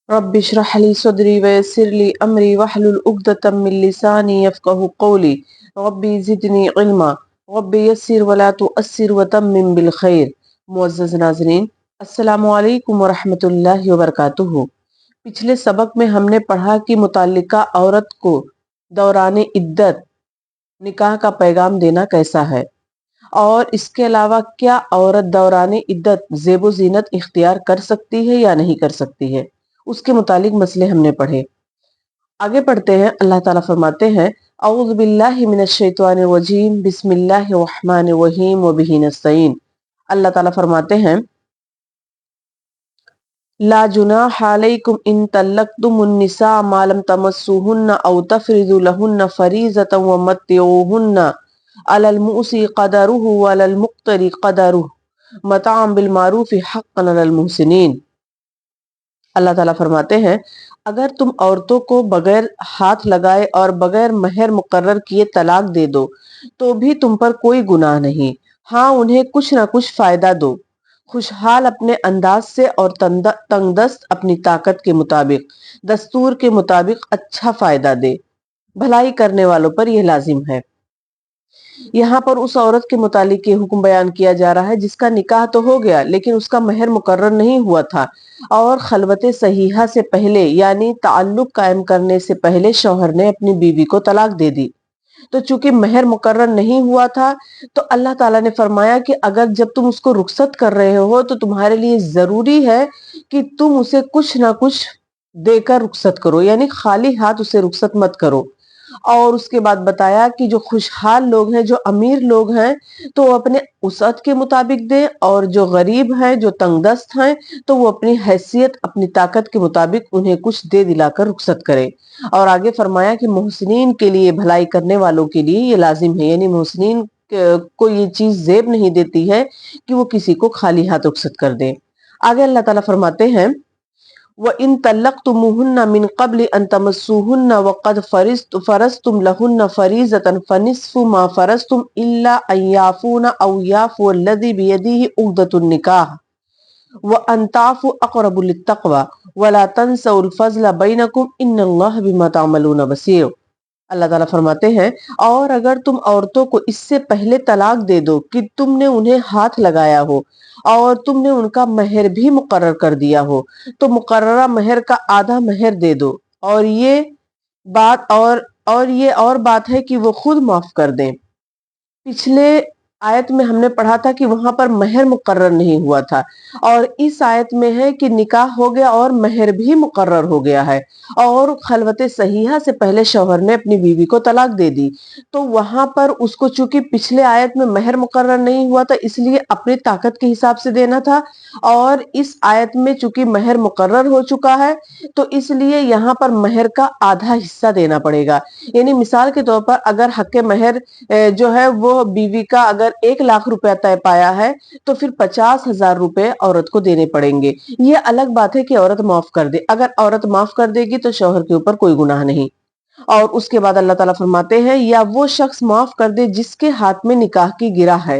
رب اشرح لي صدري ويسر لي امري واحلل عقدة من لساني يفقهوا قولي رب زدني علما رب يسر ولا تؤثر وتمم بالخير۔ معزز ناظرین، السلام علیکم ورحمۃ اللہ وبرکاتہ۔ پچھلے سبق میں ہم نے پڑھا کہ متعلقہ عورت کو دوران عدت نکاح کا پیغام دینا کیسا ہے، اور اس کے علاوہ کیا عورت دوران عدت زیب و زینت اختیار کر سکتی ہے یا نہیں کر سکتی ہے، اس کے متعلق مسئلے ہم نے پڑھے۔ آگے پڑھتے ہیں۔ اللہ تعالیٰ فرماتے ہیں اعوذ باللہ من الشیطان الرجیم بسم اللہ الرحمن الرحیم وبہ نستعین۔ اللہ تعالیٰ فرماتے ہیں لا جناح علیکم ان طلقتم النساء ما لم تمسوہن او تفرضوا لہن فریضۃ ومتعوہن علی المؤسر قدرہ وعلی المقتر قدرہ متاعا بالمعروف حقا علی المحسنین۔ اللہ تعالیٰ فرماتے ہیں اگر تم عورتوں کو بغیر ہاتھ لگائے اور بغیر مہر مقرر کیے طلاق دے دو تو بھی تم پر کوئی گناہ نہیں، ہاں انہیں کچھ نہ کچھ فائدہ دو، خوشحال اپنے انداز سے اور تنگ دست اپنی طاقت کے مطابق، دستور کے مطابق اچھا فائدہ دے، بھلائی کرنے والوں پر یہ لازم ہے۔ یہاں پر اس عورت کے متعلق یہ حکم بیان کیا جا رہا ہے جس کا نکاح تو ہو گیا لیکن اس کا مہر مقرر نہیں ہوا تھا، اور خلوت صحیحہ سے پہلے یعنی تعلق قائم کرنے سے پہلے شوہر نے اپنی بیوی کو طلاق دے دی۔ تو چونکہ مہر مقرر نہیں ہوا تھا تو اللہ تعالیٰ نے فرمایا کہ اگر جب تم اس کو رخصت کر رہے ہو تو تمہارے لیے ضروری ہے کہ تم اسے کچھ نہ کچھ دے کر رخصت کرو، یعنی خالی ہاتھ اسے رخصت مت کرو۔ اور اس کے بعد بتایا کہ جو خوشحال لوگ ہیں، جو امیر لوگ ہیں تو وہ اپنے وسعت کے مطابق دیں، اور جو غریب ہیں، جو تنگ دست ہیں تو وہ اپنی حیثیت، اپنی طاقت کے مطابق انہیں کچھ دے دلا کر رخصت کرے۔ اور آگے فرمایا کہ محسنین کے لیے، بھلائی کرنے والوں کے لیے یہ لازم ہے، یعنی محسنین کو یہ چیز زیب نہیں دیتی ہے کہ وہ کسی کو خالی ہاتھ رخصت کر دیں۔ آگے اللہ تعالیٰ فرماتے ہیں وَإِن طَلَّقْتُمُوهُنَّ مِن قَبْلِ أَن تَمَسُّوهُنَّ وَقَدْ فَرَضْتُمْ لَهُنَّ فَرِيضَةً فَنِصْفُ مَا فَرَضْتُمْ إِلَّا أَن يَعْفُونَ أَوْ يَعْفُوَ الَّذِي بِيَدِهِ عُقْدَةُ النِّكَاحِ وَأَن تَعْفُوا أَقْرَبُ لِلتَّقْوَىٰ وَلَا تَنسَوُا الْفَضْلَ بَيْنَكُمْ إِنَّ اللَّهَ بِمَا تَعْمَلُونَ بَصِيرٌ۔ اللہ تعالیٰ فرماتے ہیں اور اگر تم عورتوں کو اس سے پہلے طلاق دے دو کہ تم نے انہیں ہاتھ لگایا ہو اور تم نے ان کا مہر بھی مقرر کر دیا ہو تو مقررہ مہر کا آدھا مہر دے دو، اور یہ بات ہے کہ وہ خود معاف کر دیں۔ پچھلے آیت میں ہم نے پڑھا تھا کہ وہاں پر مہر مقرر نہیں ہوا تھا، اور اس آیت میں ہے کہ نکاح ہو گیا اور مہر بھی مقرر ہو گیا ہے، اور خلوت صحیحہ سے پہلے شوہر نے اپنی بیوی کو طلاق دے دی، تو وہاں پر اس کو چونکہ پچھلے آیت میں مہر مقرر نہیں ہوا تھا اس لیے اپنی طاقت کے حساب سے دینا تھا، اور اس آیت میں چونکہ مہر مقرر ہو چکا ہے تو اس لیے یہاں پر مہر کا آدھا حصہ دینا پڑے گا۔ یعنی مثال کے طور پر اگر حق مہر جو ہے وہ بیوی کا اگر 1,00,000 روپے طے پایا ہے تو پھر 50,000 روپے عورت کو دینے پڑیں گے۔ یہ الگ بات ہے کہ عورت معاف کر دے، اگر عورت معاف کر دے گی تو شوہر کے اوپر کوئی گناہ نہیں۔ اور اس کے بعد اللہ تعالیٰ فرماتے ہیں یا وہ شخص معاف کر دے جس کے ہاتھ میں نکاح کی گرہ ہے،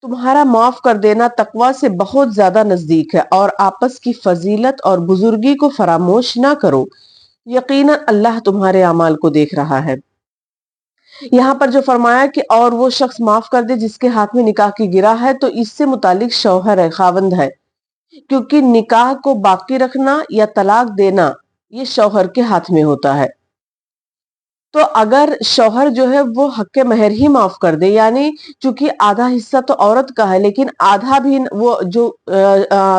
تمہارا معاف کر دینا تقویٰ سے بہت زیادہ نزدیک ہے، اور آپس کی فضیلت اور بزرگی کو فراموش نہ کرو، یقیناً اللہ تمہارے اعمال کو دیکھ رہا ہے۔ یہاں پر جو فرمایا کہ اور وہ شخص معاف کر دے جس کے ہاتھ میں نکاح کی گرہ ہے، تو اس سے متعلق شوہر ہے، خاوند ہے، کیونکہ نکاح کو باقی رکھنا یا طلاق دینا یہ شوہر کے ہاتھ میں ہوتا ہے۔ تو اگر شوہر جو ہے وہ حق مہر ہی معاف کر دے، یعنی چونکہ آدھا حصہ تو عورت کا ہے لیکن آدھا بھی وہ جو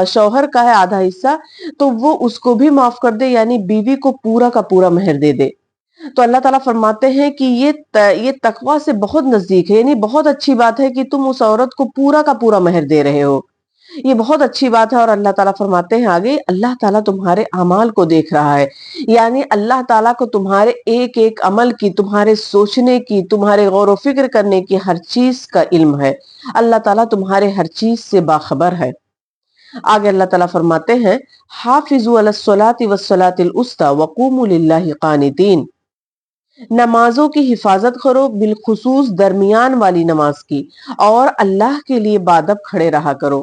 شوہر کا ہے آدھا حصہ، تو وہ اس کو بھی معاف کر دے، یعنی بیوی کو پورا کا پورا مہر دے دے، تو اللہ تعالیٰ فرماتے ہیں کہ یہ تقویٰ سے بہت نزدیک ہے، یعنی بہت اچھی بات ہے کہ تم اس عورت کو پورا کا پورا مہر دے رہے ہو، یہ بہت اچھی بات ہے۔ اور اللہ تعالیٰ فرماتے ہیں آگے اللہ تعالیٰ تمہارے اعمال کو دیکھ رہا ہے، یعنی اللہ تعالیٰ کو تمہارے ایک ایک عمل کی، تمہارے سوچنے کی، تمہارے غور و فکر کرنے کی ہر چیز کا علم ہے، اللہ تعالیٰ تمہارے ہر چیز سے باخبر ہے۔ آگے اللہ تعالیٰ فرماتے ہیں حافظوا علی الصلاۃ والصلاۃ الوسطی وقوموا للہ قانتین، نمازوں کی حفاظت کرو، بالخصوص درمیان والی نماز کی، اور اللہ کے لیے بادب کھڑے رہا کرو۔